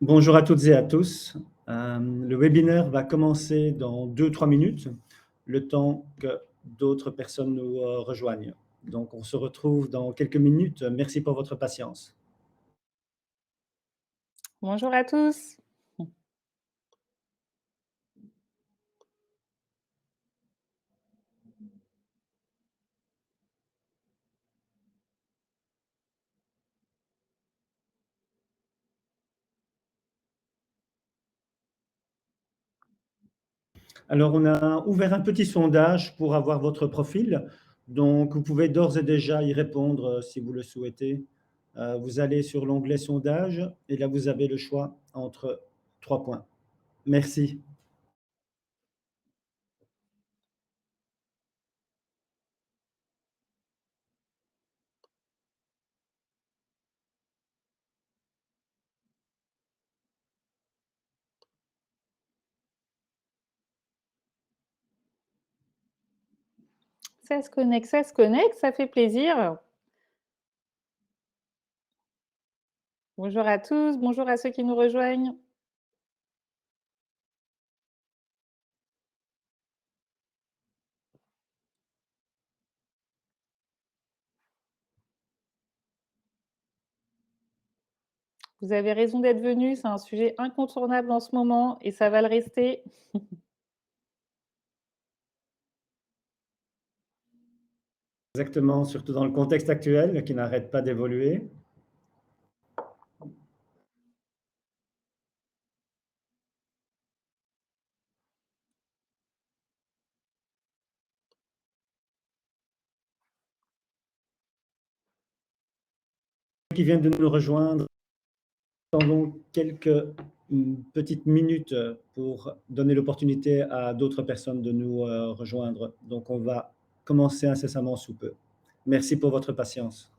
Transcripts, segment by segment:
Bonjour à toutes et à tous. Le webinaire va commencer dans 2 3 minutes, le temps que d'autres personnes nous rejoignent. Donc, on se retrouve dans quelques minutes. Merci pour votre patience. Bonjour à tous. Alors, on a ouvert un petit sondage pour avoir votre profil. Donc, vous pouvez d'ores et déjà y répondre si vous le souhaitez. Vous allez sur l'onglet sondage et là, vous avez le choix entre 3 points. Merci. Ça se connecte, ça fait plaisir. Bonjour à tous, bonjour à ceux qui nous rejoignent. Vous avez raison d'être venus, c'est un sujet incontournable en ce moment et ça va le rester. Exactement, surtout dans le contexte actuel qui n'arrête pas d'évoluer. Qui viennent de nous rejoindre, attendons quelques petites minutes pour donner l'opportunité à d'autres personnes de nous rejoindre. Donc, on va commencer incessamment sous peu. Merci pour votre patience.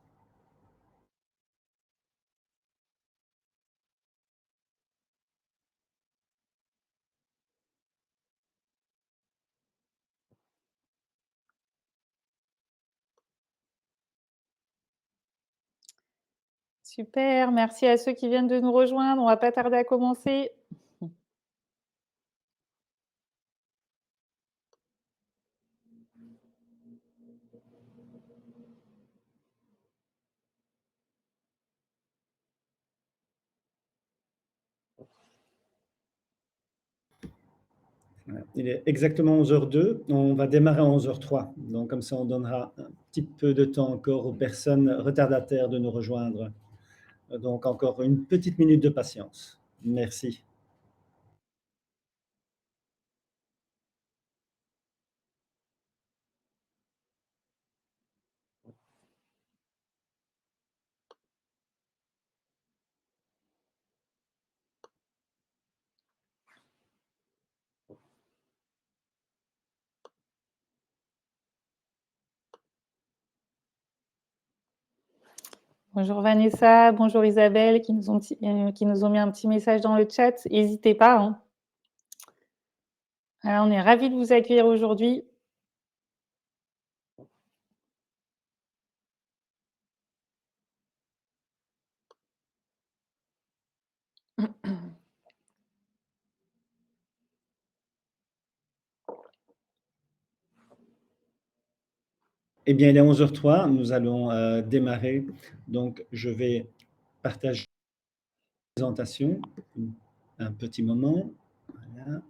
Super, merci à ceux qui viennent de nous rejoindre. On va pas tarder à commencer. Il est exactement 11h02. On va démarrer à 11h03. Donc, comme ça, on donnera un petit peu de temps encore aux personnes retardataires de nous rejoindre. Donc, encore une petite minute de patience. Merci. Bonjour Vanessa, bonjour Isabelle qui nous ont mis un petit message dans le chat. N'hésitez pas, hein. Alors, on est ravis de vous accueillir aujourd'hui. Eh bien, il est 11h03. Nous allons démarrer. Donc, je vais partager la présentation un petit moment. Voilà.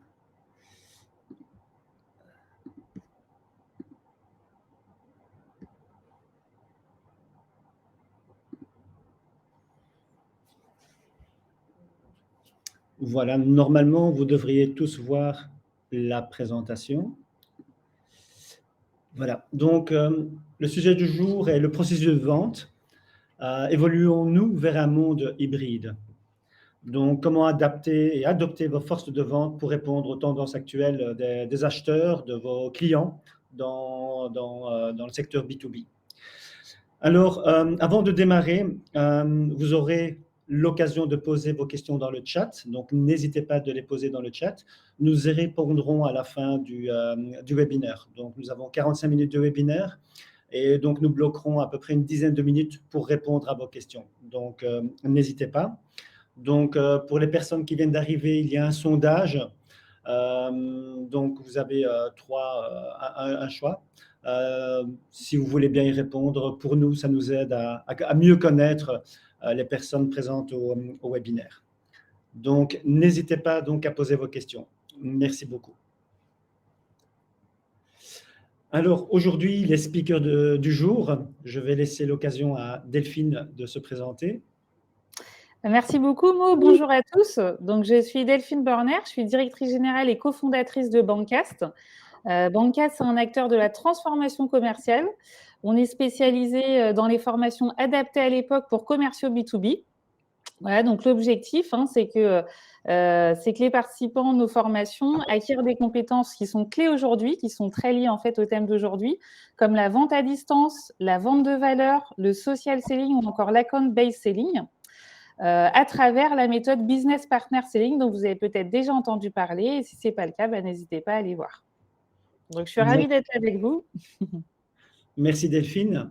Voilà, normalement, vous devriez tous voir la présentation. Voilà, donc le sujet du jour est le processus de vente. Évoluons-nous vers un monde hybride? Donc, comment adapter et adopter vos forces de vente pour répondre aux tendances actuelles des acheteurs, de vos clients dans le secteur B2B? Alors, avant de démarrer, vous aurez l'occasion de poser vos questions dans le chat, donc n'hésitez pas de les poser dans le chat. Nous y répondrons à la fin du webinaire. Donc, nous avons 45 minutes de webinaire et donc nous bloquerons à peu près une dizaine de minutes pour répondre à vos questions. Donc, n'hésitez pas. Donc, pour les personnes qui viennent d'arriver, il y a un sondage. Donc, vous avez un choix. Si vous voulez bien y répondre, pour nous, ça nous aide à mieux connaître les personnes présentes au webinaire. Donc, n'hésitez pas donc à poser vos questions. Merci beaucoup. Alors, aujourd'hui, les speakers du jour, je vais laisser l'occasion à Delphine de se présenter. Merci beaucoup, Mo. Bonjour à tous. Donc, je suis Delphine Borner, je suis directrice générale et cofondatrice de Bancast. Bancast, c'est un acteur de la transformation commerciale. On est spécialisé dans les formations adaptées à l'époque pour commerciaux B2B. Voilà, donc l'objectif, c'est que les participants de nos formations acquièrent des compétences qui sont clés aujourd'hui, qui sont très liées en fait au thème d'aujourd'hui, comme la vente à distance, la vente de valeur, le social selling ou encore l'account-based selling, à travers la méthode Business Partner Selling dont vous avez peut-être déjà entendu parler. Et si ce n'est pas le cas, n'hésitez pas à aller voir. Donc, je suis ravie d'être avec vous. Merci Delphine.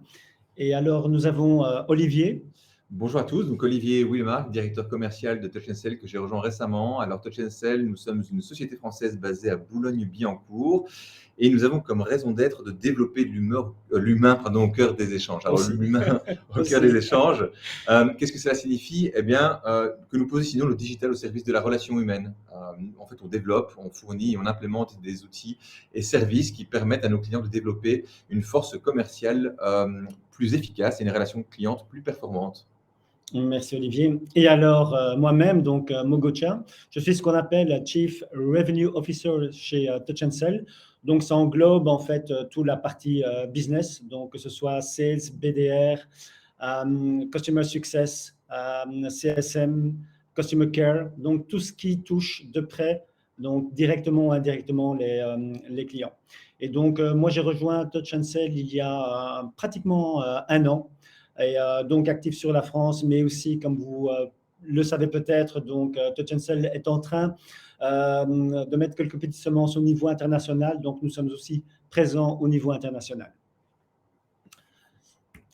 Et alors, nous avons Olivier. Bonjour à tous, donc Olivier Wilmark, directeur commercial de Touch & Sell que j'ai rejoint récemment. Alors Touch & Sell, nous sommes une société française basée à Boulogne-Billancourt et nous avons comme raison d'être de développer l'humain au cœur des échanges. Alors l'humain au cœur des échanges, qu'est-ce que cela signifie? Eh bien, que nous positionnons le digital au service de la relation humaine. En fait, on développe, on fournit et on implémente des outils et services qui permettent à nos clients de développer une force commerciale plus efficace et une relation cliente plus performante. Merci Olivier. Et alors, moi-même, donc Mogocha, je suis ce qu'on appelle Chief Revenue Officer chez Touch & Sell. Donc, ça englobe en fait toute la partie business, donc que ce soit Sales, BDR, Customer Success, CSM, Customer Care, donc tout ce qui touche de près, donc directement ou indirectement les clients. Et donc, moi, j'ai rejoint Touch & Sell il y a pratiquement un an. Et donc actif sur la France, mais aussi, comme vous le savez peut-être, donc Touch & Sell est en train de mettre quelques petites semences au niveau international, donc nous sommes aussi présents au niveau international.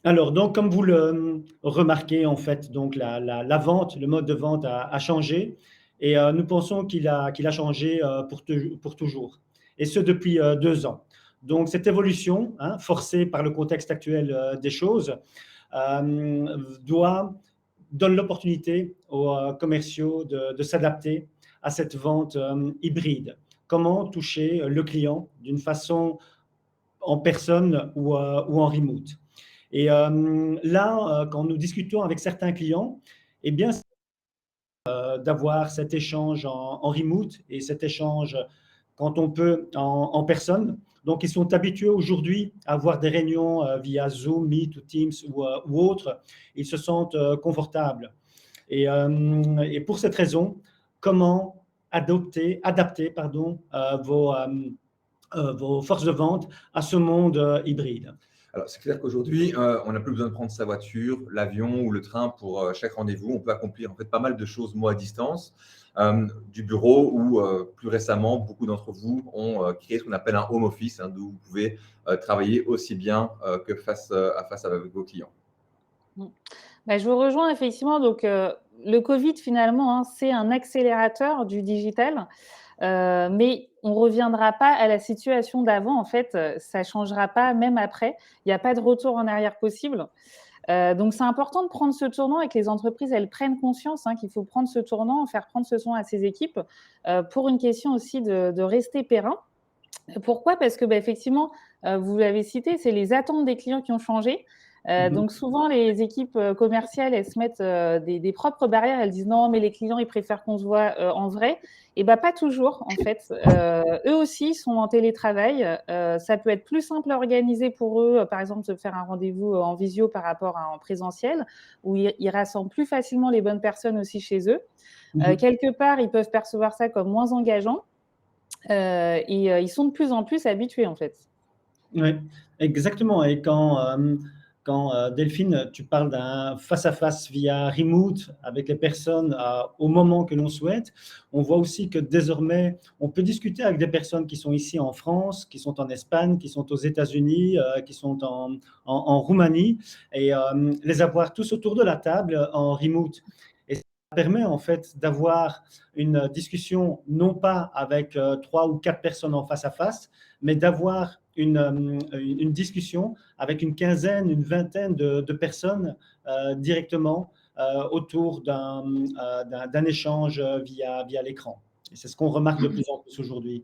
Alors, donc comme vous le remarquez, en fait, donc la vente, le mode de vente a changé, et nous pensons qu'il a changé pour toujours, et ce depuis 2 ans. Donc cette évolution, forcée par le contexte actuel des choses, donne l'opportunité aux commerciaux de s'adapter à cette vente hybride. Comment toucher le client d'une façon en personne ou en remote. Et là, quand nous discutons avec certains clients, eh bien, d'avoir cet échange en remote et cet échange quand on peut en personne. Donc, ils sont habitués aujourd'hui à avoir des réunions via Zoom, Meet ou Teams ou autres. Ils se sentent confortables. Et pour cette raison, comment adapter vos forces de vente à ce monde hybride? Alors, c'est clair qu'aujourd'hui, on n'a plus besoin de prendre sa voiture, l'avion ou le train pour chaque rendez-vous. On peut accomplir en fait pas mal de choses, moi, à distance, du bureau ou plus récemment, beaucoup d'entre vous ont créé ce qu'on appelle un home office, d'où vous pouvez travailler aussi bien que face à face avec vos clients. Je vous rejoins effectivement. Donc, le Covid, finalement, c'est un accélérateur du digital. Mais on ne reviendra pas à la situation d'avant. En fait, ça ne changera pas même après. Il n'y a pas de retour en arrière possible. Donc, c'est important de prendre ce tournant et que les entreprises, elles prennent conscience qu'il faut prendre ce tournant, faire prendre ce tournant à ces équipes pour une question aussi de rester périn. Pourquoi? Parce que effectivement, vous l'avez cité, c'est les attentes des clients qui ont changé. Donc souvent, les équipes commerciales, elles se mettent des propres barrières. Elles disent non, mais les clients, ils préfèrent qu'on se voit en vrai. Et pas toujours, en fait. Eux aussi sont en télétravail. Ça peut être plus simple à organiser pour eux, par exemple, de faire un rendez-vous en visio par rapport à en présentiel, où ils rassemblent plus facilement les bonnes personnes aussi chez eux. Quelque part, ils peuvent percevoir ça comme moins engageant. Et ils sont de plus en plus habitués, en fait. Oui, exactement. Et quand Delphine, tu parles d'un face-à-face via remote avec les personnes au moment que l'on souhaite, on voit aussi que désormais, on peut discuter avec des personnes qui sont ici en France, qui sont en Espagne, qui sont aux États-Unis, qui sont en Roumanie, et les avoir tous autour de la table en remote. Et ça permet en fait d'avoir une discussion non pas avec 3 ou 4 personnes en face à face, mais d'avoir une discussion avec une quinzaine, une vingtaine de personnes directement autour d'un échange via l'écran. Et c'est ce qu'on remarque de plus en plus aujourd'hui.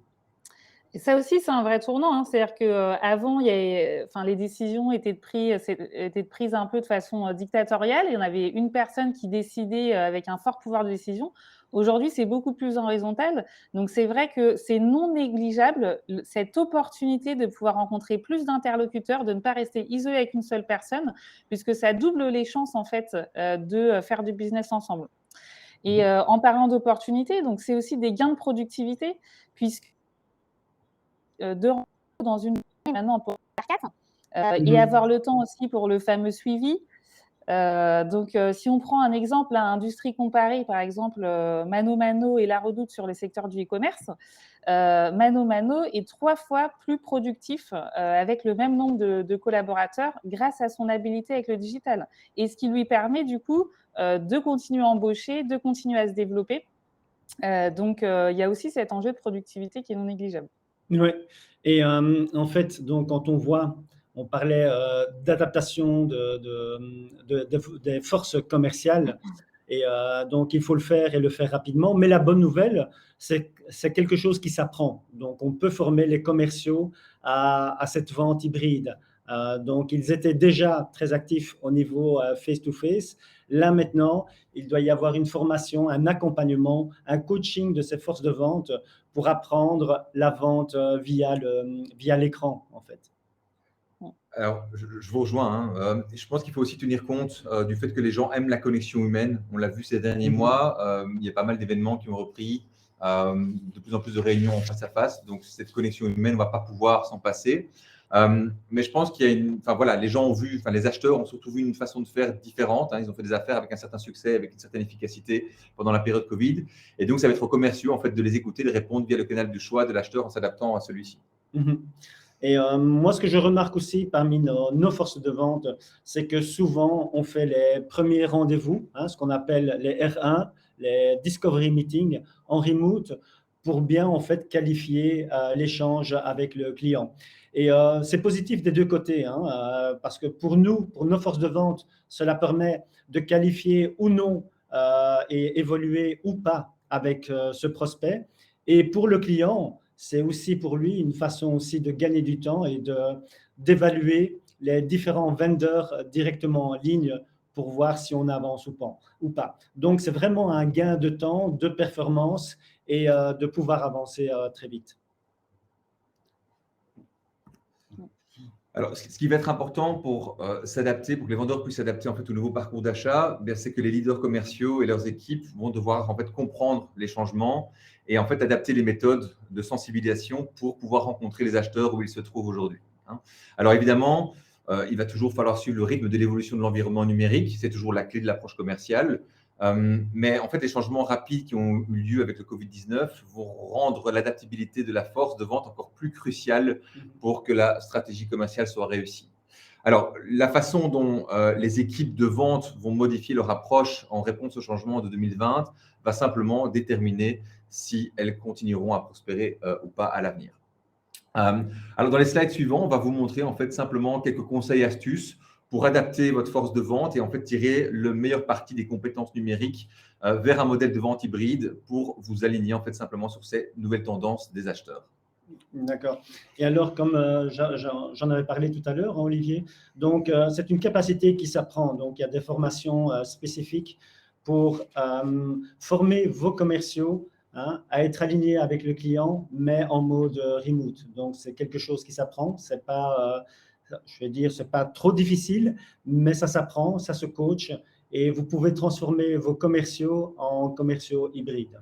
Et ça aussi, c'est un vrai tournant, hein. C'est-à-dire qu'avant, les décisions étaient prises un peu de façon dictatoriale. Il y en avait une personne qui décidait avec un fort pouvoir de décision. Aujourd'hui, c'est beaucoup plus horizontal. Donc, c'est vrai que c'est non négligeable, cette opportunité de pouvoir rencontrer plus d'interlocuteurs, de ne pas rester isolé avec une seule personne, puisque ça double les chances, en fait, de faire du business ensemble. Et en parlant d'opportunités, donc c'est aussi des gains de productivité, puisque de rentrer dans une maintenant pour faire 4 et avoir le temps aussi pour le fameux suivi. Donc, si on prend un exemple à industrie comparée, par exemple, Mano Mano et La Redoute sur les secteurs du e-commerce, Mano Mano est 3 fois plus productif avec le même nombre de collaborateurs grâce à son habilité avec le digital. Et ce qui lui permet du coup de continuer à embaucher, de continuer à se développer. Donc, il y a aussi cet enjeu de productivité qui est non négligeable. Oui, et en fait, donc, quand on parlait d'adaptation des forces commerciales, et donc il faut le faire et le faire rapidement. Mais la bonne nouvelle, c'est quelque chose qui s'apprend. Donc, on peut former les commerciaux à cette vente hybride. Donc, ils étaient déjà très actifs au niveau face-to-face. Là, maintenant, il doit y avoir une formation, un accompagnement, un coaching de ces forces de vente pour apprendre la vente via l'écran, en fait. Alors, je vous rejoins, hein. Je pense qu'il faut aussi tenir compte du fait que les gens aiment la connexion humaine. On l'a vu ces derniers mois. Il y a pas mal d'événements qui ont repris, de plus en plus de réunions en face à face. Donc, cette connexion humaine, on ne va pas pouvoir s'en passer. Mais je pense qu'il y a enfin voilà, les gens ont vu, enfin les acheteurs ont surtout vu une façon de faire différente, hein. Ils ont fait des affaires avec un certain succès, avec une certaine efficacité pendant la période Covid. Et donc, ça va être aux commerciaux en fait de les écouter, de répondre via le canal du choix de l'acheteur en s'adaptant à celui-ci. Et moi, ce que je remarque aussi parmi nos forces de vente, c'est que souvent, on fait les premiers rendez-vous, hein, ce qu'on appelle les R1, les Discovery Meetings en remote, pour bien en fait qualifier l'échange avec le client. Et c'est positif des deux côtés, hein, parce que pour nous, pour nos forces de vente, cela permet de qualifier ou non et évoluer ou pas avec ce prospect. Et pour le client, c'est aussi pour lui une façon aussi de gagner du temps et d'évaluer les différents vendeurs directement en ligne pour voir si on avance ou pas. Donc, c'est vraiment un gain de temps, de performance et de pouvoir avancer très vite. Alors, ce qui va être important pour s'adapter, pour que les vendeurs puissent s'adapter en fait au nouveau parcours d'achat, c'est que les leaders commerciaux et leurs équipes vont devoir en fait comprendre les changements et en fait adapter les méthodes de sensibilisation pour pouvoir rencontrer les acheteurs où ils se trouvent aujourd'hui, hein. Alors évidemment, il va toujours falloir suivre le rythme de l'évolution de l'environnement numérique, c'est toujours la clé de l'approche commerciale. Mais en fait, les changements rapides qui ont eu lieu avec le Covid-19 vont rendre l'adaptabilité de la force de vente encore plus cruciale pour que la stratégie commerciale soit réussie. Alors, la façon dont les équipes de vente vont modifier leur approche en réponse au changement de 2020 va simplement déterminer si elles continueront à prospérer ou pas à l'avenir. Alors, dans les slides suivants, on va vous montrer en fait simplement quelques conseils et astuces pour adapter votre force de vente et en fait tirer le meilleur parti des compétences numériques vers un modèle de vente hybride pour vous aligner en fait simplement sur ces nouvelles tendances des acheteurs. D'accord. Et alors, comme j'en avais parlé tout à l'heure, hein, Olivier, donc c'est une capacité qui s'apprend. Donc, il y a des formations spécifiques pour former vos commerciaux, hein, à être alignés avec le client, mais en mode remote. Donc, c'est quelque chose qui s'apprend. C'est pas, je vais dire, c'est pas trop difficile, mais ça s'apprend, ça se coach, et vous pouvez transformer vos commerciaux en commerciaux hybrides.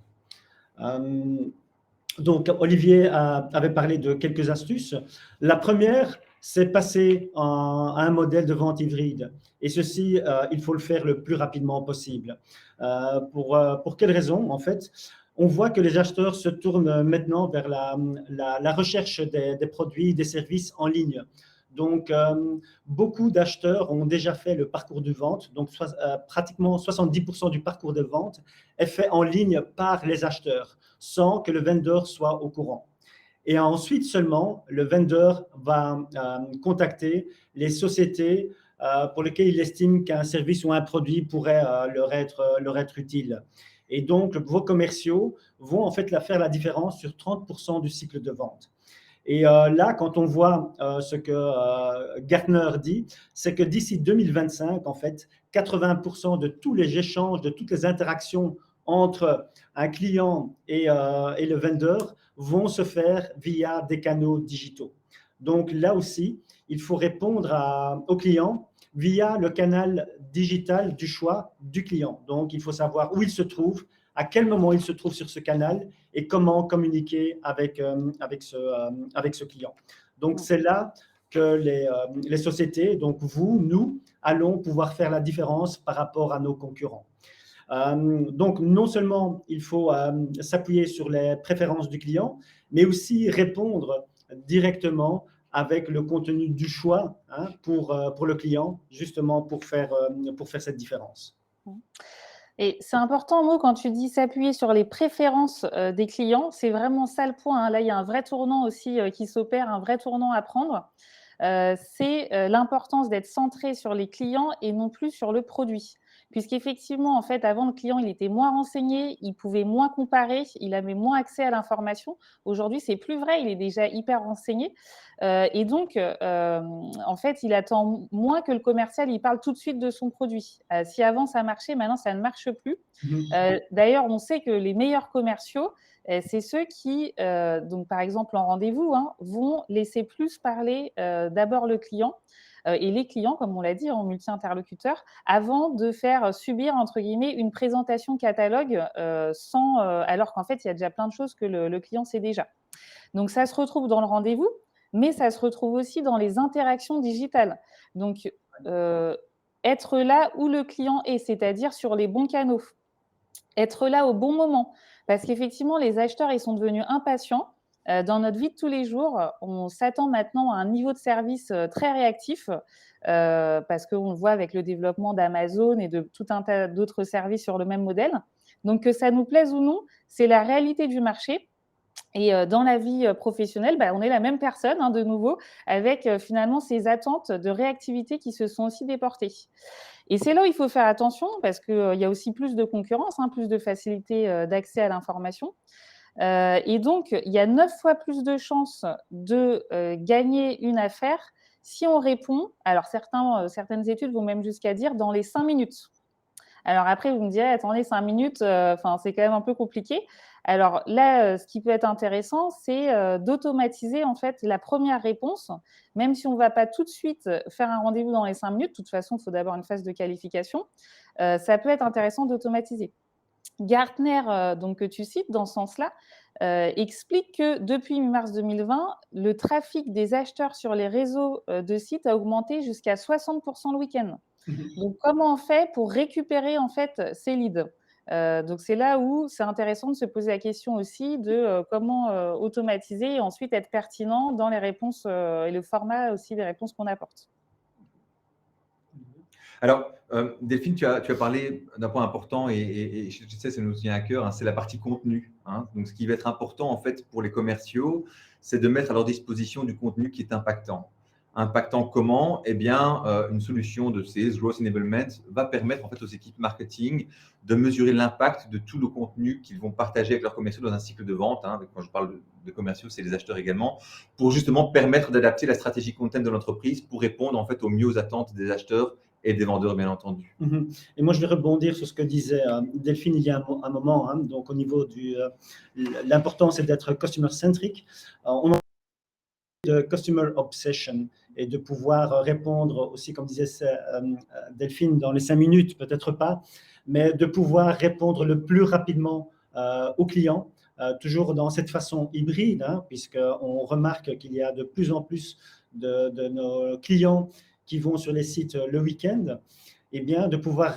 Donc, Olivier avait parlé de quelques astuces. La première, c'est passer à un modèle de vente hybride. Et ceci, il faut le faire le plus rapidement possible. Pour quelle raison? En fait, on voit que les acheteurs se tournent maintenant vers la recherche des produits, des services en ligne. Donc, beaucoup d'acheteurs ont déjà fait le parcours de vente. Donc, pratiquement 70% du parcours de vente est fait en ligne par les acheteurs, sans que le vendeur soit au courant. Et ensuite seulement, le vendeur va contacter les sociétés pour lesquelles il estime qu'un service ou un produit pourrait leur être utile. Et donc, vos commerciaux vont en fait faire la différence sur 30% du cycle de vente. Et là, quand on voit ce que Gartner dit, c'est que d'ici 2025, en fait, 80% de tous les échanges, de toutes les interactions entre un client et le vendeur vont se faire via des canaux digitaux. Donc là aussi, il faut répondre au client via le canal digital du choix du client. Donc, il faut savoir où il se trouve, à quel moment il se trouve sur ce canal et comment communiquer avec ce client. Donc, c'est là que les sociétés, donc vous, nous, allons pouvoir faire la différence par rapport à nos concurrents. Donc, non seulement il faut s'appuyer sur les préférences du client, mais aussi répondre directement avec le contenu du choix pour le client, justement pour faire cette différence. Et c'est important, Mo, quand tu dis s'appuyer sur les préférences des clients, c'est vraiment ça le point. Hein. Là, il y a un vrai tournant aussi qui s'opère, un vrai tournant à prendre. C'est l'importance d'être centré sur les clients et non plus sur le produit. Puisqu'effectivement, en fait, avant, le client, il était moins renseigné, il pouvait moins comparer, il avait moins accès à l'information. Aujourd'hui, c'est plus vrai, il est déjà hyper renseigné. Et donc, en fait, il attend moins que le commercial, il parle tout de suite de son produit. Si avant, ça marchait, maintenant, ça ne marche plus. D'ailleurs, on sait que les meilleurs commerciaux, c'est ceux qui, donc par exemple en rendez-vous, vont laisser plus parler d'abord le client et les clients, comme on l'a dit, en multi-interlocuteur, avant de faire subir, entre guillemets, une présentation catalogue alors qu'en fait, il y a déjà plein de choses que le client sait déjà. Donc, ça se retrouve dans le rendez-vous, mais ça se retrouve aussi dans les interactions digitales. Donc, être là où le client est, c'est-à-dire sur les bons canaux. Être là au bon moment. Parce qu'effectivement, les acheteurs, ils sont devenus impatients. Dans notre vie de tous les jours, on s'attend maintenant à un niveau de service très réactif parce qu'on le voit avec le développement d'Amazon et de tout un tas d'autres services sur le même modèle. Donc, que ça nous plaise ou non, c'est la réalité du marché. Et dans la vie professionnelle, on est la même personne, de nouveau, avec finalement ces attentes de réactivité qui se sont aussi déportées. Et c'est là où il faut faire attention parce qu'il y a aussi plus de concurrence, plus de facilité d'accès à l'information. Et donc, il y a 9 fois plus de chances de gagner une affaire si on répond, alors certaines études vont même jusqu'à dire dans les 5 minutes. Alors après, vous me direz, attendez, 5 minutes, c'est quand même un peu compliqué. Alors là, ce qui peut être intéressant, c'est d'automatiser en fait la première réponse, même si on ne va pas tout de suite faire un rendez-vous dans les 5 minutes. De toute façon, il faut d'abord une phase de qualification. Ça peut être intéressant d'automatiser. Gartner, donc, que tu cites dans ce sens-là, explique que depuis mi-mars 2020, le trafic des acheteurs sur les réseaux de sites a augmenté jusqu'à 60% le week-end. Donc, comment on fait pour récupérer en fait ces leads? Donc, c'est là où c'est intéressant de se poser la question aussi de comment automatiser et ensuite être pertinent dans les réponses et le format aussi des réponses qu'on apporte. Alors, Delphine, tu as parlé d'un point important et je sais, ça nous tient à cœur, c'est la partie contenu. Donc, ce qui va être important en fait pour les commerciaux, c'est de mettre à leur disposition du contenu qui est impactant. Impactant comment? Eh bien, une solution de Sales Growth Enablement va permettre en fait aux équipes marketing de mesurer l'impact de tout le contenu qu'ils vont partager avec leurs commerciaux dans un cycle de vente. Quand je parle de commerciaux, c'est les acheteurs également, pour justement permettre d'adapter la stratégie content de l'entreprise pour répondre en fait au mieux aux attentes des acheteurs et des vendeurs, bien entendu. Et moi, je vais rebondir sur ce que disait Delphine il y a un moment. Donc, au niveau l'important, c'est d'être customer-centric. On a de customer obsession et de pouvoir répondre aussi, comme disait Delphine, dans les 5 minutes, peut-être pas, mais de pouvoir répondre le plus rapidement aux clients, toujours dans cette façon hybride, puisqu'on remarque qu'il y a de plus en plus de nos clients qui vont sur les sites le week-end, et bien de pouvoir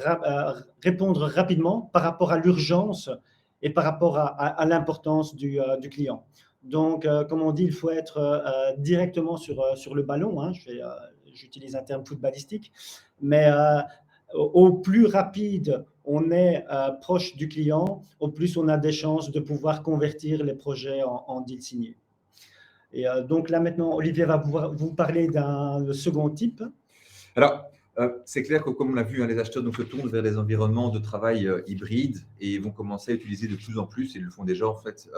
répondre rapidement par rapport à l'urgence et par rapport à l'importance du client. Donc, comme on dit, il faut être directement sur le ballon, hein. J'utilise un terme footballistique, mais au plus rapide on est proche du client, au plus on a des chances de pouvoir convertir les projets en deal signés. Et donc là maintenant, Olivier va vous parler d'un second type. Alors, c'est clair que comme on l'a vu, hein, les acheteurs donc, se tournent vers des environnements de travail hybrides et vont commencer à utiliser de plus en plus, et ils le font déjà en fait,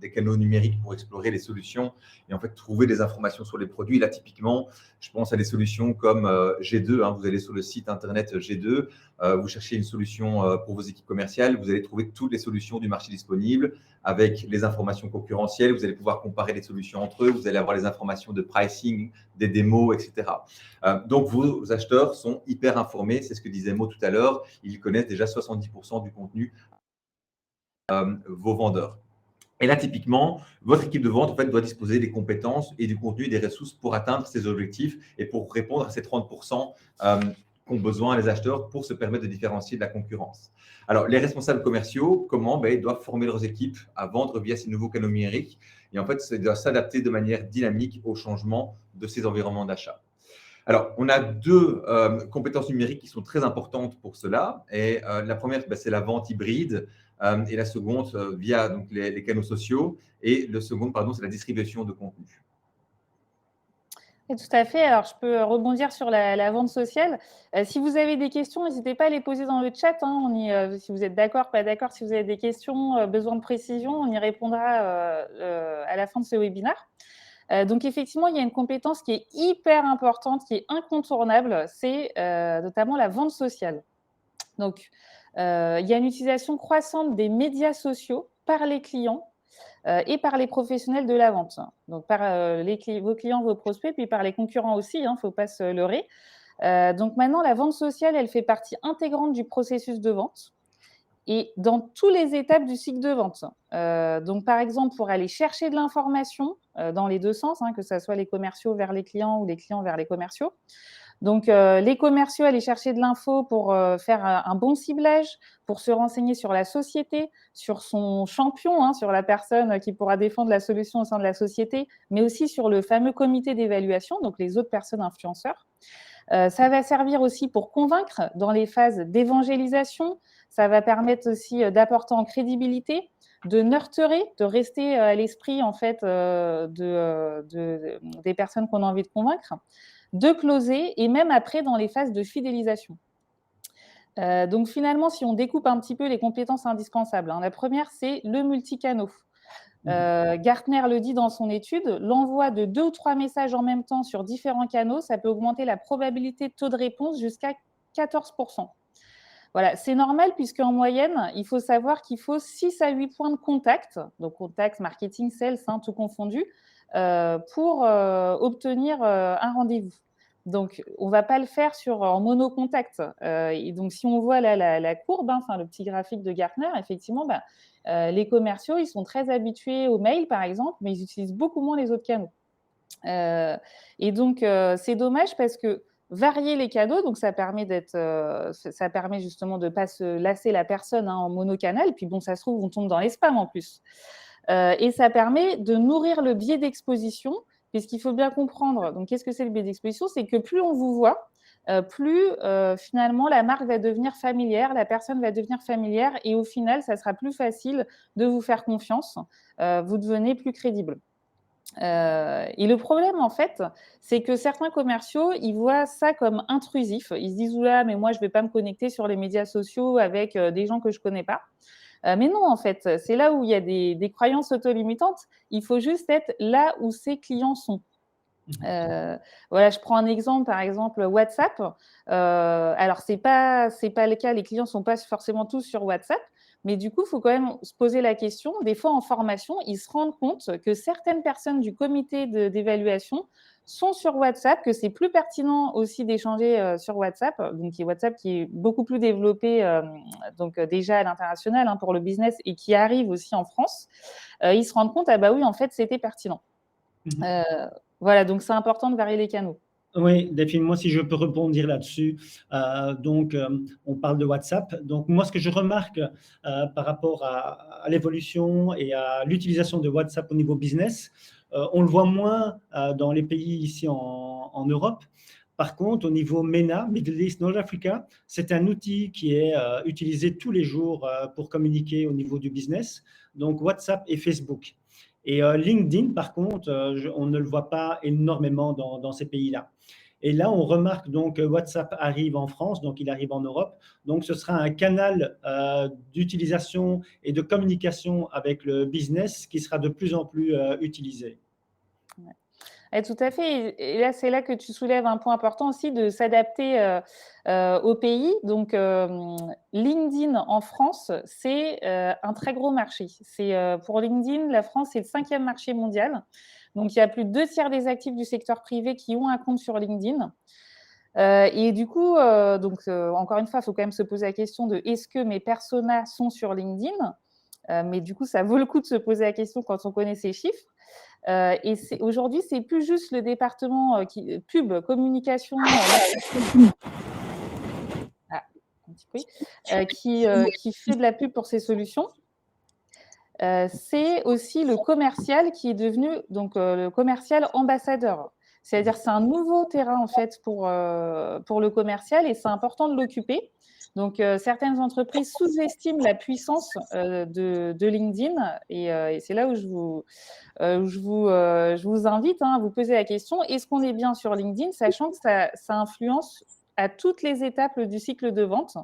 des canaux numériques pour explorer les solutions et en fait trouver des informations sur les produits. Là, typiquement, je pense à des solutions comme G2. Hein, vous allez sur le site internet G2, vous cherchez une solution pour vos équipes commerciales, vous allez trouver toutes les solutions du marché disponibles avec les informations concurrentielles. Vous allez pouvoir comparer les solutions entre eux. Vous allez avoir les informations de pricing, des démos, etc. Donc, vos acheteurs sont hyper informés. C'est ce que disait Mo tout à l'heure. Ils connaissent déjà 70% du contenu vos vendeurs. Et là, typiquement, votre équipe de vente en fait, doit disposer des compétences et du contenu et des ressources pour atteindre ces objectifs et pour répondre à ces 30% qu'ont besoin les acheteurs pour se permettre de différencier de la concurrence. Alors, les responsables commerciaux, comment ils doivent former leurs équipes à vendre via ces nouveaux canaux numériques et en fait, ils doivent s'adapter de manière dynamique au changement de ces environnements d'achat. Alors, on a deux compétences numériques qui sont très importantes pour cela. Et la première, c'est la vente hybride et la seconde via donc, les canaux sociaux. Et le second, pardon, c'est la distribution de contenu. Et tout à fait. Alors, je peux rebondir sur la vente sociale. Si vous avez des questions, n'hésitez pas à les poser dans le chat. Hein. Si vous êtes d'accord, pas d'accord, si vous avez des questions, besoin de précision, on y répondra à la fin de ce webinaire. Donc, effectivement, il y a une compétence qui est hyper importante, qui est incontournable, c'est notamment la vente sociale. Donc, il y a une utilisation croissante des médias sociaux par les clients et par les professionnels de la vente. Donc, par vos clients, vos prospects, puis par les concurrents aussi, il ne faut pas se leurrer. Donc, maintenant, la vente sociale, elle fait partie intégrante du processus de vente et dans toutes les étapes du cycle de vente. Donc, par exemple, pour aller chercher de l'information dans les deux sens, hein, que ce soit les commerciaux vers les clients ou les clients vers les commerciaux. Donc, les commerciaux aller chercher de l'info pour faire un bon ciblage, pour se renseigner sur la société, sur son champion, hein, sur la personne qui pourra défendre la solution au sein de la société, mais aussi sur le fameux comité d'évaluation, donc les autres personnes influenceurs. Ça va servir aussi pour convaincre dans les phases d'évangélisation. Ça va permettre aussi d'apporter en crédibilité, de nurturer, de rester à l'esprit en fait des personnes qu'on a envie de convaincre, de closer et même après dans les phases de fidélisation. Donc finalement, si on découpe un petit peu les compétences indispensables, hein, la première, c'est le multicanaux. Gartner le dit dans son étude, l'envoi de 2 ou 3 messages en même temps sur différents canaux, ça peut augmenter la probabilité de taux de réponse jusqu'à 14%. Voilà, c'est normal puisqu'en moyenne, il faut savoir qu'il faut 6 à 8 points de contact, donc contact, marketing, sales, hein, tout confondu, pour obtenir un rendez-vous. Donc, on ne va pas le faire en monocontact. Et donc, si on voit là, la courbe, hein, le petit graphique de Gartner, effectivement, les commerciaux, ils sont très habitués au mail, par exemple, mais ils utilisent beaucoup moins les autres canaux. Et donc, c'est dommage parce que varier les canaux, donc ça permet justement de ne pas se lasser la personne en monocanal. Puis bon, ça se trouve, on tombe dans les spams en plus. Et ça permet de nourrir le biais d'exposition, puisqu'il faut bien comprendre. Donc, qu'est-ce que c'est le biais d'exposition? C'est que plus on vous voit, plus finalement la marque va devenir familière, la personne va devenir familière, et au final, ça sera plus facile de vous faire confiance. Vous devenez plus crédible. Et le problème, en fait, c'est que certains commerciaux, ils voient ça comme intrusif. Ils se disent « Oula, mais moi, je ne vais pas me connecter sur les médias sociaux avec des gens que je ne connais pas. » Mais non, en fait, c'est là où il y a des croyances auto-limitantes. Il faut juste être là où ses clients sont. Voilà, je prends un exemple, par exemple WhatsApp. Alors, c'est pas le cas, les clients ne sont pas forcément tous sur WhatsApp, mais du coup, il faut quand même se poser la question. Des fois, en formation, ils se rendent compte que certaines personnes du comité d'évaluation sont sur WhatsApp, que c'est plus pertinent aussi d'échanger sur WhatsApp, donc WhatsApp qui est beaucoup plus développé donc déjà à l'international hein, pour le business et qui arrive aussi en France. Ils se rendent compte, ah bah oui, en fait, c'était pertinent. Voilà, donc c'est important de varier les canaux. Oui, Delphine, moi, si je peux rebondir là-dessus, on parle de WhatsApp. Donc, moi, ce que je remarque par rapport à l'évolution et à l'utilisation de WhatsApp au niveau business, on le voit moins dans les pays ici en Europe. Par contre, au niveau MENA, Middle East, North Africa, c'est un outil qui est utilisé tous les jours pour communiquer au niveau du business. Donc, WhatsApp et Facebook. Et LinkedIn, par contre, on ne le voit pas énormément dans ces pays-là. Et là, on remarque donc que WhatsApp arrive en France, donc il arrive en Europe. Donc, ce sera un canal d'utilisation et de communication avec le business qui sera de plus en plus utilisé. Ouais. Et tout à fait. Et là, c'est là que tu soulèves un point important aussi de s'adapter au pays. Donc, LinkedIn en France, c'est un très gros marché. Pour LinkedIn, la France, c'est le 5e marché mondial. Donc, il y a plus de 2 tiers des actifs du secteur privé qui ont un compte sur LinkedIn. Et du coup, encore une fois, il faut quand même se poser la question de est-ce que mes personas sont sur LinkedIn? Mais du coup, ça vaut le coup de se poser la question quand on connaît ces chiffres. Et aujourd'hui, c'est plus juste le département pub, communication, un petit bruit, qui fait de la pub pour ces solutions. C'est aussi le commercial qui est devenu le commercial ambassadeur. C'est-à-dire c'est un nouveau terrain en fait pour le commercial et c'est important de l'occuper. Donc certaines entreprises sous-estiment la puissance de LinkedIn et c'est là où je vous invite à vous poser la question, est-ce qu'on est bien sur LinkedIn, sachant que ça influence à toutes les étapes du cycle de vente.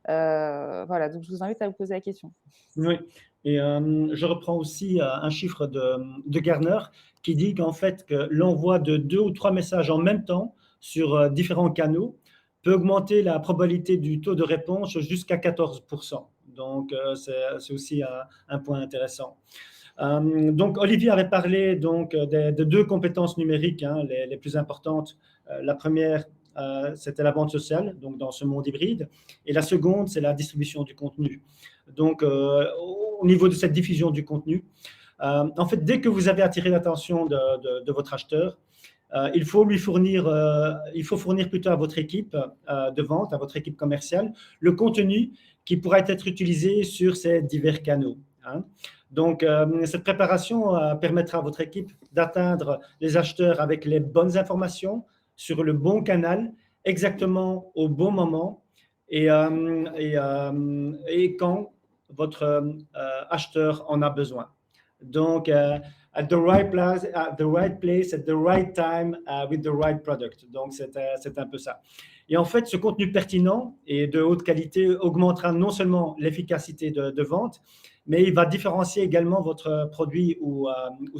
Voilà, donc je vous invite à vous poser la question. Oui, et je reprends aussi un chiffre de Gartner qui dit qu'en fait, que l'envoi de 2 ou 3 messages en même temps sur différents canaux peut augmenter la probabilité du taux de réponse jusqu'à 14%. Donc, c'est aussi un point intéressant. Donc, Olivier avait parlé donc, de 2 compétences numériques les plus importantes. La première, c'était la vente sociale, donc dans ce monde hybride. Et la seconde, c'est la distribution du contenu. Donc, au niveau de cette diffusion du contenu, en fait, dès que vous avez attiré l'attention de votre acheteur, il faut fournir plutôt à votre équipe de vente, à votre équipe commerciale, le contenu qui pourra être utilisé sur ces divers canaux. Donc, cette préparation permettra à votre équipe d'atteindre les acheteurs avec les bonnes informations sur le bon canal, exactement au bon moment et quand votre acheteur en a besoin. Donc, at the right place, at the right time, with the right product. Donc, c'est un peu ça. Et en fait, ce contenu pertinent et de haute qualité augmentera non seulement l'efficacité de vente, mais il va différencier également votre produit ou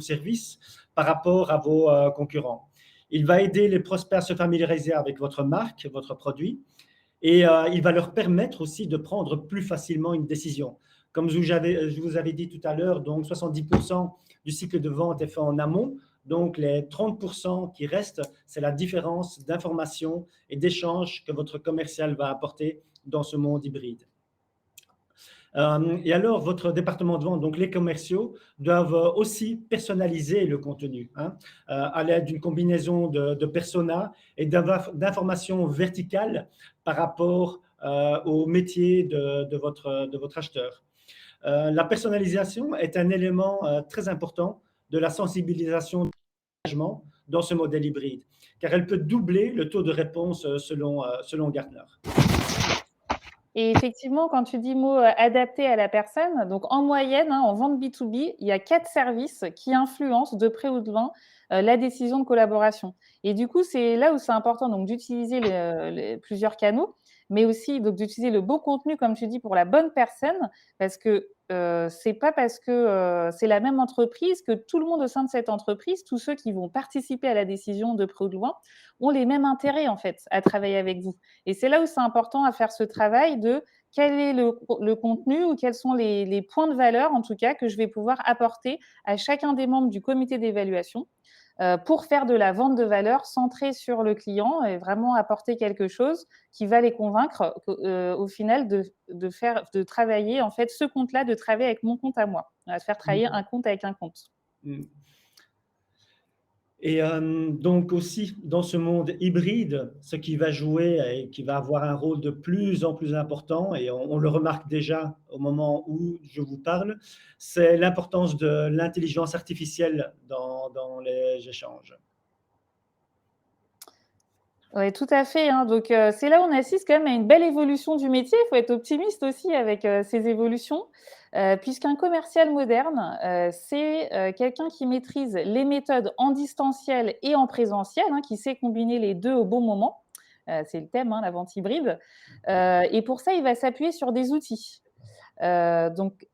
service par rapport à vos concurrents. Il va aider les prospects à se familiariser avec votre marque, votre produit, et il va leur permettre aussi de prendre plus facilement une décision. Comme je vous avais dit tout à l'heure, donc 70% du cycle de vente est fait en amont. Donc, les 30% qui restent, c'est la différence d'information et d'échange que votre commercial va apporter dans ce monde hybride. Et alors, votre département de vente, donc les commerciaux, doivent aussi personnaliser le contenu à l'aide d'une combinaison de personas et d'informations verticales par rapport au métier de votre acheteur. La personnalisation est un élément très important de la sensibilisation de l'engagement dans ce modèle hybride, car elle peut doubler le taux de réponse selon Gartner. Et effectivement, quand tu dis mot adapté à la personne, donc en moyenne, en vente B2B, il y a 4 services qui influencent de près ou de loin la décision de collaboration. Et du coup, c'est là où c'est important donc d'utiliser plusieurs canaux, mais aussi donc d'utiliser le bon contenu, comme tu dis, pour la bonne personne, parce que c'est pas parce que c'est la même entreprise que tout le monde au sein de cette entreprise, tous ceux qui vont participer à la décision de près ou de loin, ont les mêmes intérêts en fait à travailler avec vous. Et c'est là où c'est important à faire ce travail de quel est le contenu ou quels sont les points de valeur, en tout cas, que je vais pouvoir apporter à chacun des membres du comité d'évaluation pour faire de la vente de valeur centrée sur le client et vraiment apporter quelque chose qui va les convaincre au final de travailler, en fait, ce compte-là, de travailler avec mon compte à moi, de faire travailler un compte avec un compte. Et donc aussi, dans ce monde hybride, ce qui va jouer et qui va avoir un rôle de plus en plus important, et on le remarque déjà au moment où je vous parle, c'est l'importance de l'intelligence artificielle dans les échanges. Oui, tout à fait, hein. Donc, c'est là où on assiste quand même à une belle évolution du métier. Il faut être optimiste aussi avec ces évolutions, puisqu'un commercial moderne, c'est quelqu'un qui maîtrise les méthodes en distanciel et en présentiel, hein, qui sait combiner les deux au bon moment. C'est le thème, hein, la vente hybride. Et pour ça, il va s'appuyer sur des outils. Donc,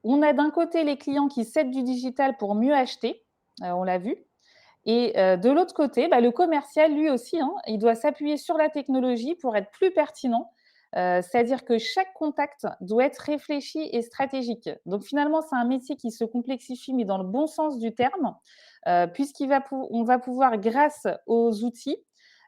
on a d'un côté les clients qui cèdent du digital pour mieux acheter, on l'a vu. Et de l'autre côté, bah, le commercial, lui aussi, hein, il doit s'appuyer sur la technologie pour être plus pertinent. C'est-à-dire que chaque contact doit être réfléchi et stratégique. Donc finalement, c'est un métier qui se complexifie, mais dans le bon sens du terme, on va pouvoir, grâce aux outils,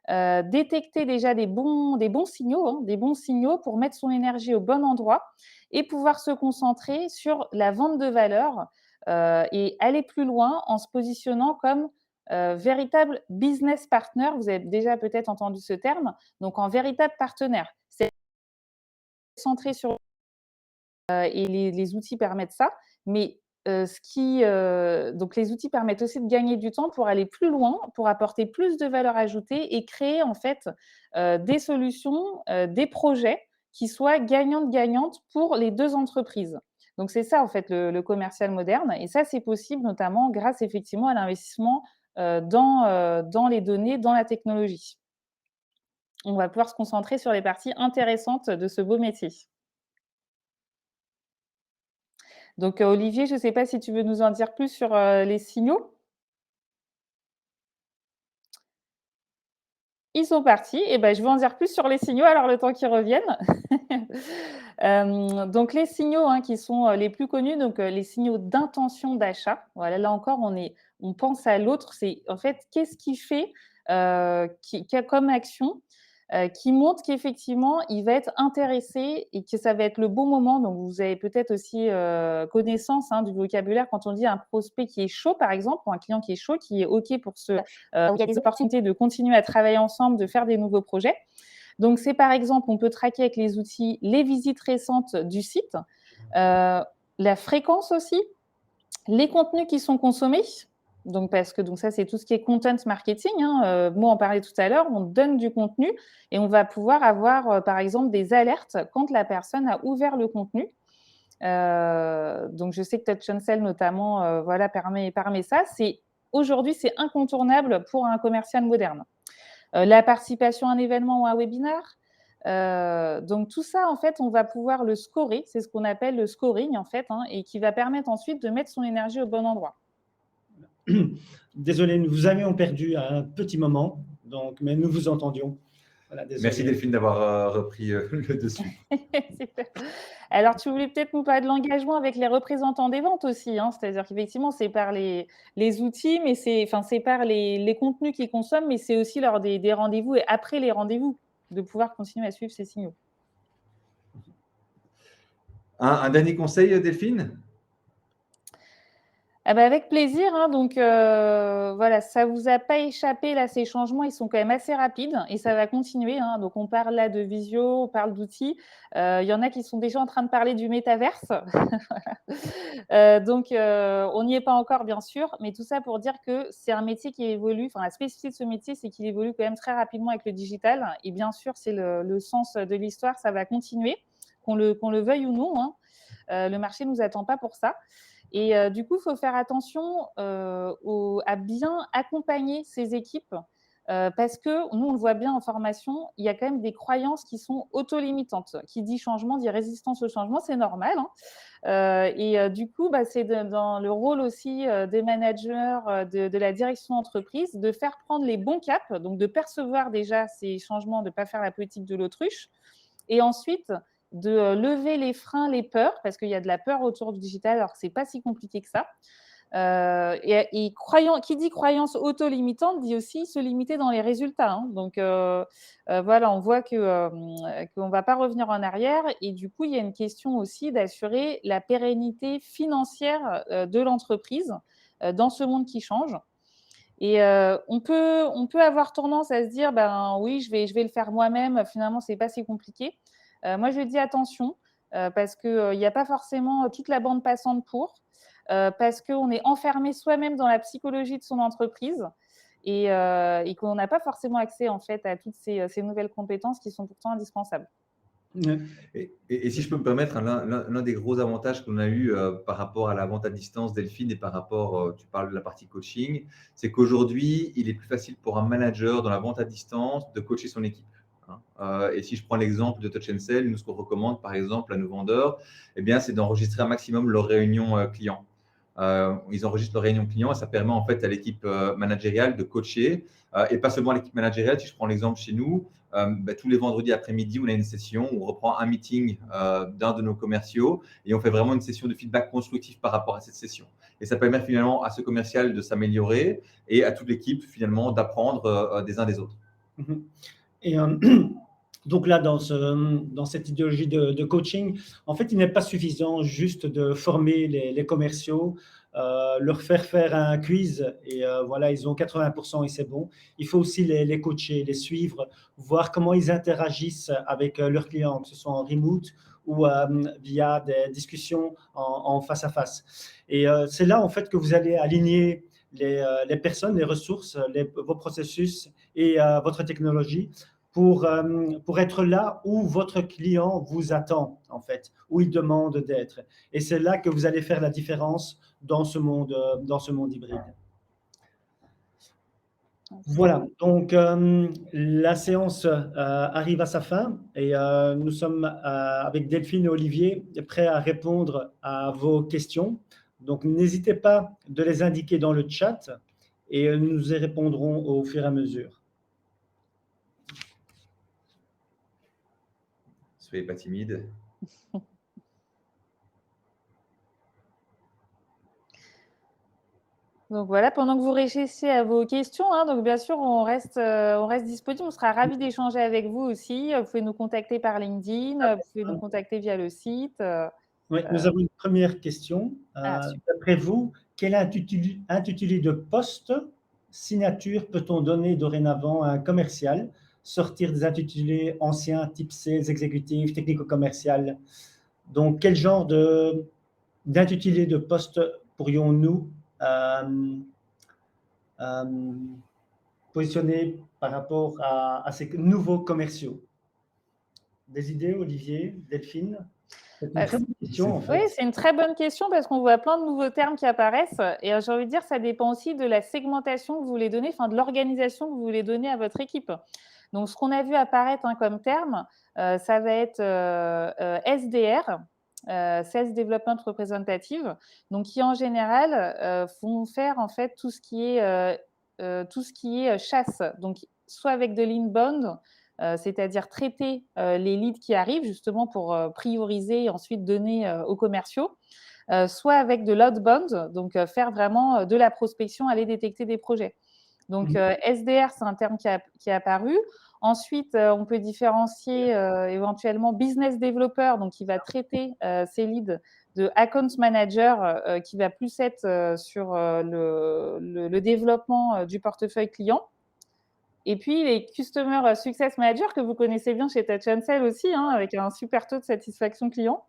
détecter déjà des bons signaux, hein, des bons signaux pour mettre son énergie au bon endroit et pouvoir se concentrer sur la vente de valeur et aller plus loin en se positionnant comme véritable business partner. Vous avez déjà peut-être entendu ce terme, donc en véritable partenaire. C'est centré sur et les outils permettent ça, mais donc les outils permettent aussi de gagner du temps pour aller plus loin, pour apporter plus de valeur ajoutée et créer en fait, des solutions, des projets qui soient gagnantes-gagnantes pour les 2 entreprises. Donc c'est ça en fait le commercial moderne et ça c'est possible notamment grâce effectivement à l'investissement, dans les données, dans la technologie. On va pouvoir se concentrer sur les parties intéressantes de ce beau métier. Donc, Olivier, je ne sais pas si tu veux nous en dire plus sur les signaux. Ils sont partis. Et ben, je vais en dire plus sur les signaux, alors le temps qu'ils reviennent. Donc, les signaux hein, qui sont les plus connus, donc les signaux d'intention d'achat. Voilà, là encore, on pense à l'autre. C'est en fait, qu'est-ce qui fait, qui a comme action qui montre qu'effectivement, il va être intéressé et que ça va être le bon moment. Donc, vous avez peut-être aussi connaissance hein, du vocabulaire quand on dit un prospect qui est chaud, par exemple, ou un client qui est chaud, qui est OK pour où il y a des opportunités de continuer à travailler ensemble, de faire des nouveaux projets. Donc, c'est par exemple, on peut traquer avec les outils les visites récentes du site, la fréquence aussi, les contenus qui sont consommés. Donc, parce que ça, c'est tout ce qui est content marketing. Hein. Moi, on parlait tout à l'heure, on donne du contenu et on va pouvoir avoir, par exemple, des alertes quand la personne a ouvert le contenu. Donc, je sais que Touch and Sell, notamment, voilà, permet ça. Aujourd'hui, c'est incontournable pour un commercial moderne. La participation à un événement ou à un webinaire. Donc tout ça, en fait, on va pouvoir le scorer. C'est ce qu'on appelle le scoring, en fait, hein, et qui va permettre ensuite de mettre son énergie au bon endroit. Désolé, nous vous avions perdu à un petit moment, donc, mais nous vous entendions. Voilà, Merci Delphine d'avoir repris le dessus. Super. Alors, tu voulais peut-être nous parler de l'engagement avec les représentants des ventes aussi, hein, c'est-à-dire qu'effectivement, c'est par les outils, mais c'est par les contenus qu'ils consomment, mais c'est aussi lors des rendez-vous et après les rendez-vous, de pouvoir continuer à suivre ces signaux. Un dernier conseil, Delphine? Ah bah, avec plaisir, hein, donc voilà, ça vous a pas échappé là, ces changements, ils sont quand même assez rapides et ça va continuer, hein. Donc on parle là de visio, on parle d'outils, il y en a qui sont déjà en train de parler du métaverse. Donc on n'y est pas encore bien sûr, mais tout ça pour dire que c'est un métier qui évolue, enfin la spécificité de ce métier, c'est qu'il évolue quand même très rapidement avec le digital et bien sûr, c'est le sens de l'histoire, ça va continuer, qu'on le veuille ou non, hein. Le marché nous attend pas pour ça. Et du coup, il faut faire attention à bien accompagner ces équipes parce que nous, on le voit bien en formation, il y a quand même des croyances qui sont auto-limitantes. Qui dit changement, dit résistance au changement, c'est normal. Hein. Et du coup, bah, c'est dans le rôle aussi des managers, de la direction d'entreprise, de faire prendre les bons caps, donc de percevoir déjà ces changements, de ne pas faire la politique de l'autruche. Et ensuite, de lever les freins, les peurs, parce qu'il y a de la peur autour du digital, alors que ce n'est pas si compliqué que ça. Et qui dit croyance auto-limitante dit aussi se limiter dans les résultats. Hein. Donc voilà, on voit qu'on ne va pas revenir en arrière. Et du coup, il y a une question aussi d'assurer la pérennité financière de l'entreprise dans ce monde qui change. Et on peut avoir tendance à se dire, ben oui, je vais le faire moi-même, finalement, c'est pas si compliqué. Moi, je dis attention, parce qu'il n'y a pas forcément toute la bande passante pour, parce qu'on est enfermé soi-même dans la psychologie de son entreprise et qu'on n'a pas forcément accès en fait à toutes ces nouvelles compétences qui sont pourtant indispensables. Ouais. Et si je peux me permettre, hein, l'un des gros avantages qu'on a eu par rapport à la vente à distance, Delphine, et par rapport, tu parles de la partie coaching, c'est qu'aujourd'hui, il est plus facile pour un manager dans la vente à distance de coacher son équipe, hein. Et si je prends l'exemple de Touch 'n Sell, nous, ce qu'on recommande, par exemple, à nos vendeurs, eh bien, c'est d'enregistrer un maximum leurs réunions clients. Ils enregistrent leurs réunions clients et ça permet en fait à l'équipe managériale de coacher, et pas seulement à l'équipe managériale. Si je prends l'exemple chez nous, tous les vendredis après-midi, on a une session où on reprend un meeting d'un de nos commerciaux et on fait vraiment une session de feedback constructif par rapport à cette session. Et ça permet finalement à ce commercial de s'améliorer et à toute l'équipe finalement d'apprendre des uns des autres. Mhm. Et donc là, dans cette idéologie de coaching, en fait, il n'est pas suffisant juste de former les commerciaux, leur faire un quiz et voilà, ils ont 80% et c'est bon. Il faut aussi les coacher, les suivre, voir comment ils interagissent avec leurs clients, que ce soit en remote ou via des discussions en face à face. Et c'est là, en fait, que vous allez aligner les personnes, les ressources, vos processus et votre technologie pour être là où votre client vous attend, en fait, où il demande d'être. Et c'est là que vous allez faire la différence dans ce monde hybride. Voilà, donc la séance arrive à sa fin et nous sommes avec Delphine et Olivier prêts à répondre à vos questions. Donc n'hésitez pas de les indiquer dans le chat et nous y répondrons au fur et à mesure. Soyez pas timide. Donc voilà, pendant que vous réfléchissez à vos questions, hein, donc bien sûr, on reste disponible. On sera ravis d'échanger avec vous aussi. Vous pouvez nous contacter par LinkedIn, vous pouvez nous contacter via le site. Oui, nous avons une première question. Super. D'après vous, quel intitulé de poste, signature peut-on donner dorénavant à un commercial? Sortir des intitulés anciens, type sales, exécutif, technico-commercial. Donc, quel genre d'intitulé de poste pourrions-nous positionner par rapport à ces nouveaux commerciaux? Des idées, Olivier, Delphine? C'est une très bonne question, en fait. Oui, c'est une très bonne question parce qu'on voit plein de nouveaux termes qui apparaissent. Et j'ai envie de dire, ça dépend aussi de la segmentation que vous voulez donner, enfin de l'organisation que vous voulez donner à votre équipe. Donc, ce qu'on a vu apparaître comme terme, ça va être SDR, Sales Development Representative, donc qui en général vont faire en fait tout ce qui est chasse, donc soit avec de l'inbound, c'est-à-dire traiter les leads qui arrivent justement pour prioriser et ensuite donner aux commerciaux, soit avec de l'outbound, donc faire vraiment de la prospection, aller détecter des projets. Donc SDR, c'est un terme qui est apparu. Ensuite, on peut différencier éventuellement business developer, donc qui va traiter ces leads, de account manager, qui va plus être sur le développement du portefeuille client. Et puis, les Customer Success Managers que vous connaissez bien chez Touch 'n Sell aussi, hein, avec un super taux de satisfaction client.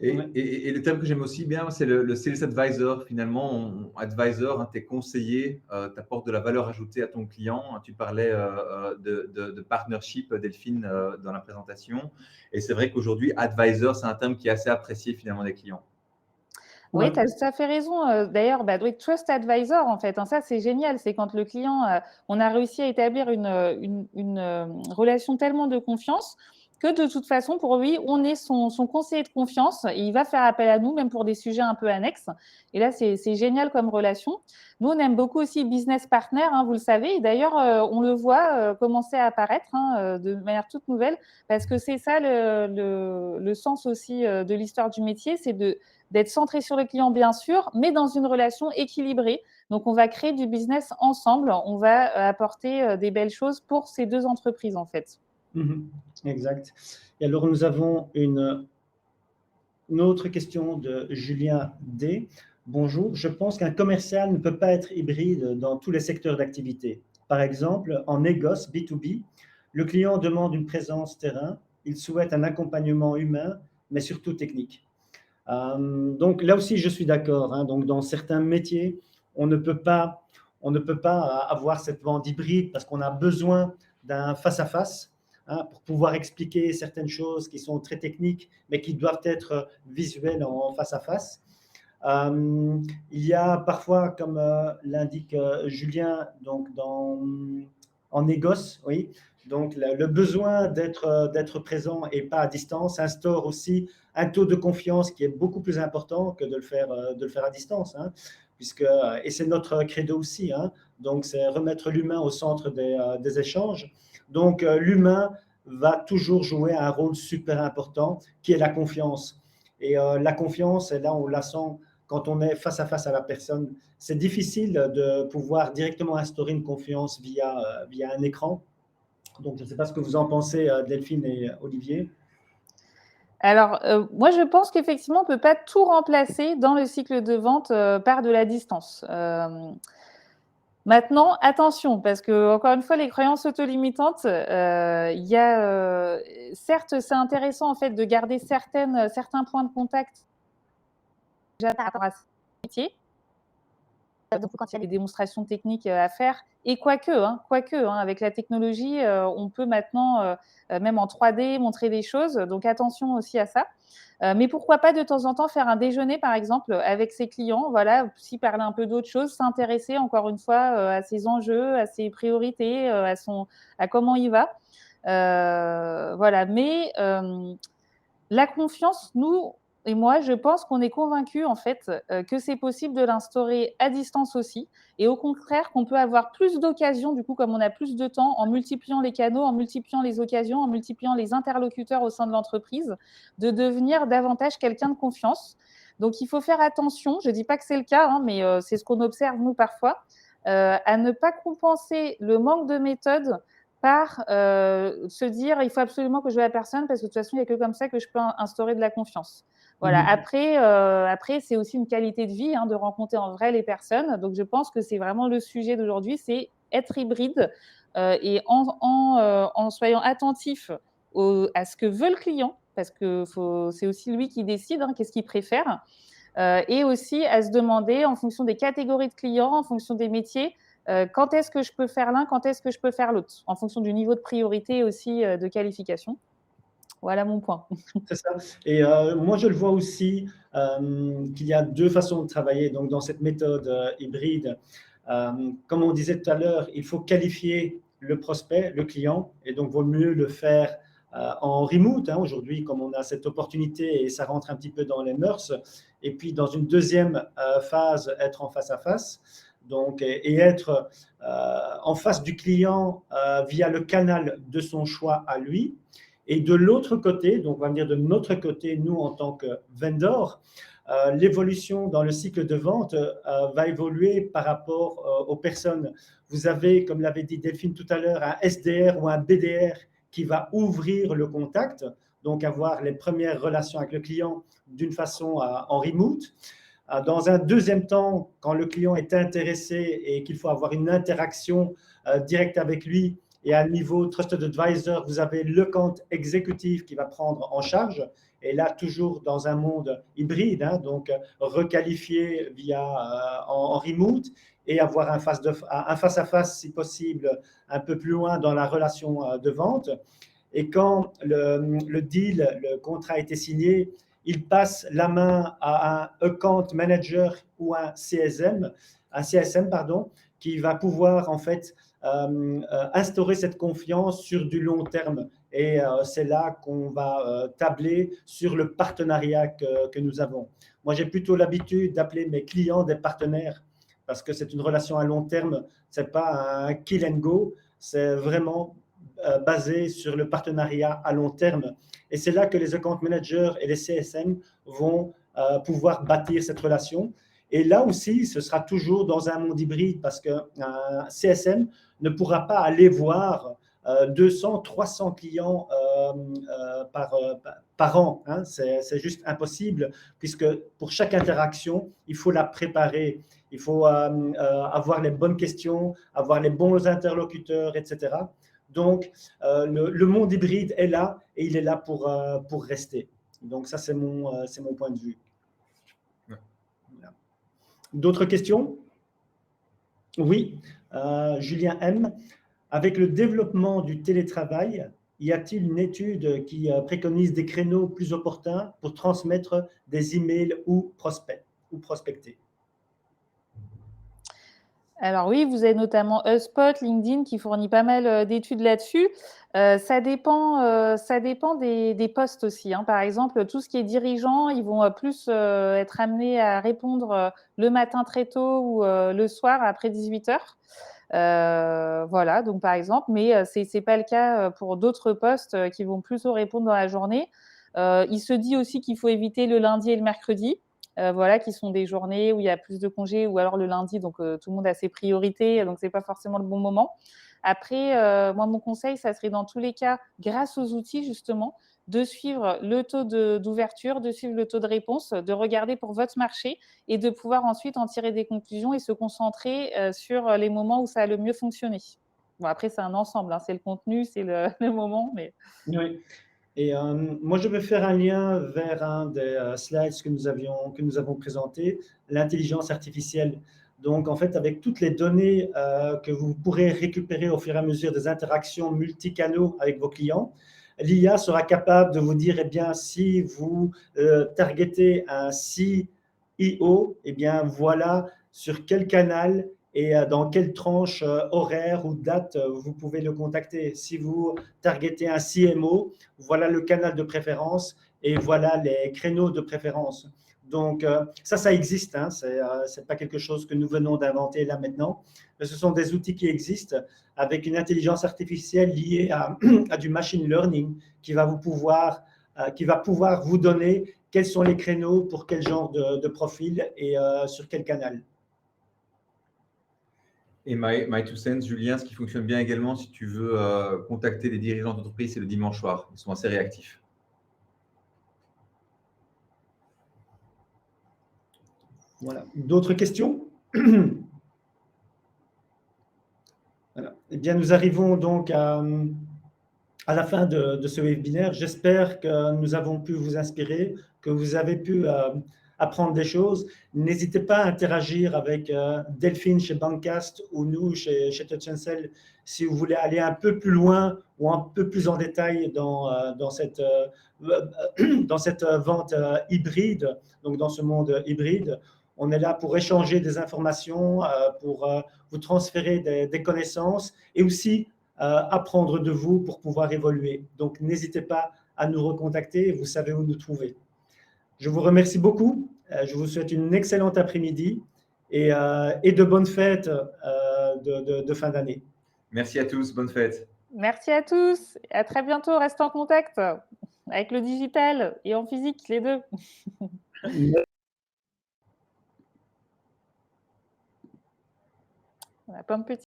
Et le terme que j'aime aussi bien, c'est le Sales Advisor. Finalement, advisor, hein, tes conseillers t'apportent de la valeur ajoutée à ton client. Tu parlais de partnership, Delphine, dans la présentation. Et c'est vrai qu'aujourd'hui, advisor, c'est un terme qui est assez apprécié finalement des clients. Oui, tu as tout à fait raison. D'ailleurs, oui, Trust Advisor, en fait, hein, ça, c'est génial. C'est quand le client, on a réussi à établir une relation tellement de confiance que de toute façon, pour lui, on est son conseiller de confiance et il va faire appel à nous, même pour des sujets un peu annexes. Et là, c'est génial comme relation. Nous, on aime beaucoup aussi business partner, hein, vous le savez. Et d'ailleurs, on le voit commencer à apparaître de manière toute nouvelle parce que c'est ça le sens aussi de l'histoire du métier, c'est d'être centré sur le client, bien sûr, mais dans une relation équilibrée. Donc, on va créer du business ensemble. On va apporter des belles choses pour ces deux entreprises, en fait. Exact. Et alors, nous avons une autre question de Julien D. Bonjour, je pense qu'un commercial ne peut pas être hybride dans tous les secteurs d'activité. Par exemple, en négoce B2B, le client demande une présence terrain, il souhaite un accompagnement humain, mais surtout technique. Donc là aussi, je suis d'accord, hein. Donc dans certains métiers, on ne peut pas, on ne peut pas avoir cette vente hybride parce qu'on a besoin d'un face-à-face, hein, pour pouvoir expliquer certaines choses qui sont très techniques, mais qui doivent être visuelles en face-à-face. Il y a parfois, comme l'indique Julien, donc en négoce, oui, donc le besoin d'être présent et pas à distance instaure aussi un taux de confiance qui est beaucoup plus important que de le faire à distance, hein, puisque, et c'est notre credo aussi, hein, donc c'est remettre l'humain au centre des échanges. Donc l'humain va toujours jouer un rôle super important qui est la confiance. Et la confiance, et là on la sent quand on est face à face à la personne. C'est difficile de pouvoir directement instaurer une confiance via un écran. Donc, je ne sais pas ce que vous en pensez, Delphine et Olivier. Alors, moi, je pense qu'effectivement, on ne peut pas tout remplacer dans le cycle de vente par de la distance. Maintenant, attention, parce que encore une fois, les croyances autolimitantes, il y a, certes, c'est intéressant en fait de garder certains points de contact déjà par rapport à ce métier. Donc, quand il y a des démonstrations techniques à faire, et quoique, avec la technologie, on peut maintenant, même en 3D, montrer des choses. Donc, attention aussi à ça. Mais pourquoi pas de temps en temps faire un déjeuner, par exemple, avec ses clients, voilà, aussi parler un peu d'autres choses, s'intéresser encore une fois à ses enjeux, à ses priorités, à comment il va. Voilà. Mais la confiance, nous et moi, je pense qu'on est convaincus en fait que c'est possible de l'instaurer à distance aussi, et au contraire qu'on peut avoir plus d'occasions, du coup, comme on a plus de temps, en multipliant les canaux, en multipliant les occasions, en multipliant les interlocuteurs au sein de l'entreprise, de devenir davantage quelqu'un de confiance. Donc, il faut faire attention. Je ne dis pas que c'est le cas, hein, mais c'est ce qu'on observe nous parfois, à ne pas compenser le manque de méthode par se dire il faut absolument que je voie la personne parce que de toute façon, il n'y a que comme ça que je peux instaurer de la confiance. Voilà. Après, c'est aussi une qualité de vie, hein, de rencontrer en vrai les personnes. Donc, je pense que c'est vraiment le sujet d'aujourd'hui, c'est être hybride et en soyant attentif à ce que veut le client, parce que c'est aussi lui qui décide, hein, qu'est-ce qu'il préfère, et aussi à se demander, en fonction des catégories de clients, en fonction des métiers, quand est-ce que je peux faire l'un, quand est-ce que je peux faire l'autre, en fonction du niveau de priorité aussi de qualification. Voilà mon point. C'est ça. Et moi, je le vois aussi qu'il y a deux façons de travailler. Donc, dans cette méthode hybride, comme on disait tout à l'heure, il faut qualifier le prospect, le client, et donc vaut mieux le faire en remote, hein, aujourd'hui, comme on a cette opportunité et ça rentre un petit peu dans les mœurs. Et puis, dans une deuxième phase, être en face à face. Donc, et être en face du client via le canal de son choix à lui. Et de l'autre côté, donc on va dire de notre côté, nous en tant que vendor, l'évolution dans le cycle de vente va évoluer par rapport aux personnes. Vous avez, comme l'avait dit Delphine tout à l'heure, un SDR ou un BDR qui va ouvrir le contact, donc avoir les premières relations avec le client d'une façon en remote. Dans un deuxième temps, quand le client est intéressé et qu'il faut avoir une interaction directe avec lui, et à un niveau Trusted Advisor, vous avez le compte exécutif qui va prendre en charge. Et là, toujours dans un monde hybride, hein, donc requalifié en remote et avoir un face-à-face, si possible, un peu plus loin dans la relation de vente. Et quand le deal, le contrat a été signé, il passe la main à un account manager ou un CSM, pardon, qui va pouvoir en fait instaurer cette confiance sur du long terme. Et c'est là qu'on va tabler sur le partenariat que nous avons. Moi, j'ai plutôt l'habitude d'appeler mes clients des partenaires parce que c'est une relation à long terme. Ce n'est pas un kill and go, c'est vraiment basé sur le partenariat à long terme. Et c'est là que les account managers et les CSM vont pouvoir bâtir cette relation. Et là aussi, ce sera toujours dans un monde hybride parce qu'un CSM ne pourra pas aller voir 200, 300 clients par an. Hein. C'est juste impossible, puisque pour chaque interaction, il faut la préparer. Il faut avoir les bonnes questions, avoir les bons interlocuteurs, etc. Donc, le monde hybride est là et il est là pour rester. Donc, ça, c'est mon point de vue. Voilà. D'autres questions? Oui, Julien M. Avec le développement du télétravail, y a-t-il une étude qui préconise des créneaux plus opportuns pour transmettre des emails ou prospecter? Alors oui, vous avez notamment HubSpot, LinkedIn qui fournit pas mal d'études là-dessus. Ça dépend des postes aussi. Hein. Par exemple, tout ce qui est dirigeant, ils vont plus être amenés à répondre le matin très tôt ou le soir après 18 heures. Voilà, donc par exemple, mais c'est pas le cas pour d'autres postes qui vont plutôt répondre dans la journée. Il se dit aussi qu'il faut éviter le lundi et le mercredi. Voilà, qui sont des journées où il y a plus de congés, ou alors le lundi, donc tout le monde a ses priorités, donc c'est pas forcément le bon moment. Après, moi, mon conseil, ça serait dans tous les cas, grâce aux outils justement, de suivre le taux d'ouverture, de suivre le taux de réponse, de regarder pour votre marché et de pouvoir ensuite en tirer des conclusions et se concentrer sur les moments où ça a le mieux fonctionné. Bon, après, c'est un ensemble, hein, c'est le contenu, c'est le moment, mais… Oui. Et moi, je vais faire un lien vers un des slides que nous avons présenté, l'intelligence artificielle. Donc, en fait, avec toutes les données que vous pourrez récupérer au fur et à mesure des interactions multicanaux avec vos clients, l'IA sera capable de vous dire, eh bien, si vous targetez un CEO, eh bien, voilà sur quel canal et dans quelle tranche horaire ou date vous pouvez le contacter. Si vous targetez un CMO, voilà le canal de préférence et voilà les créneaux de préférence. Donc, ça existe. Hein, ce n'est pas quelque chose que nous venons d'inventer là maintenant. Mais ce sont des outils qui existent avec une intelligence artificielle liée à du machine learning qui va pouvoir vous donner quels sont les créneaux pour quel genre de profil et sur quel canal. Et My Two Cents, Julien, ce qui fonctionne bien également, si tu veux contacter des dirigeants d'entreprise, c'est le dimanche soir. Ils sont assez réactifs. Voilà. D'autres questions? Voilà. Eh bien, nous arrivons donc à la fin de ce webinaire. J'espère que nous avons pu vous inspirer, que vous avez pu apprendre des choses. N'hésitez pas à interagir avec Delphine chez Bancast ou nous chez Touch & Sell si vous voulez aller un peu plus loin ou un peu plus en détail dans cette vente hybride, donc dans ce monde hybride. On est là pour échanger des informations, pour vous transférer des connaissances et aussi apprendre de vous pour pouvoir évoluer. Donc, n'hésitez pas à nous recontacter, vous savez où nous trouver. Je vous remercie beaucoup. Je vous souhaite une excellente après-midi et de bonnes fêtes de fin d'année. Merci à tous. Bonne fête. Merci à tous. À très bientôt. Reste en contact avec le digital et en physique, les deux. On a plein de petits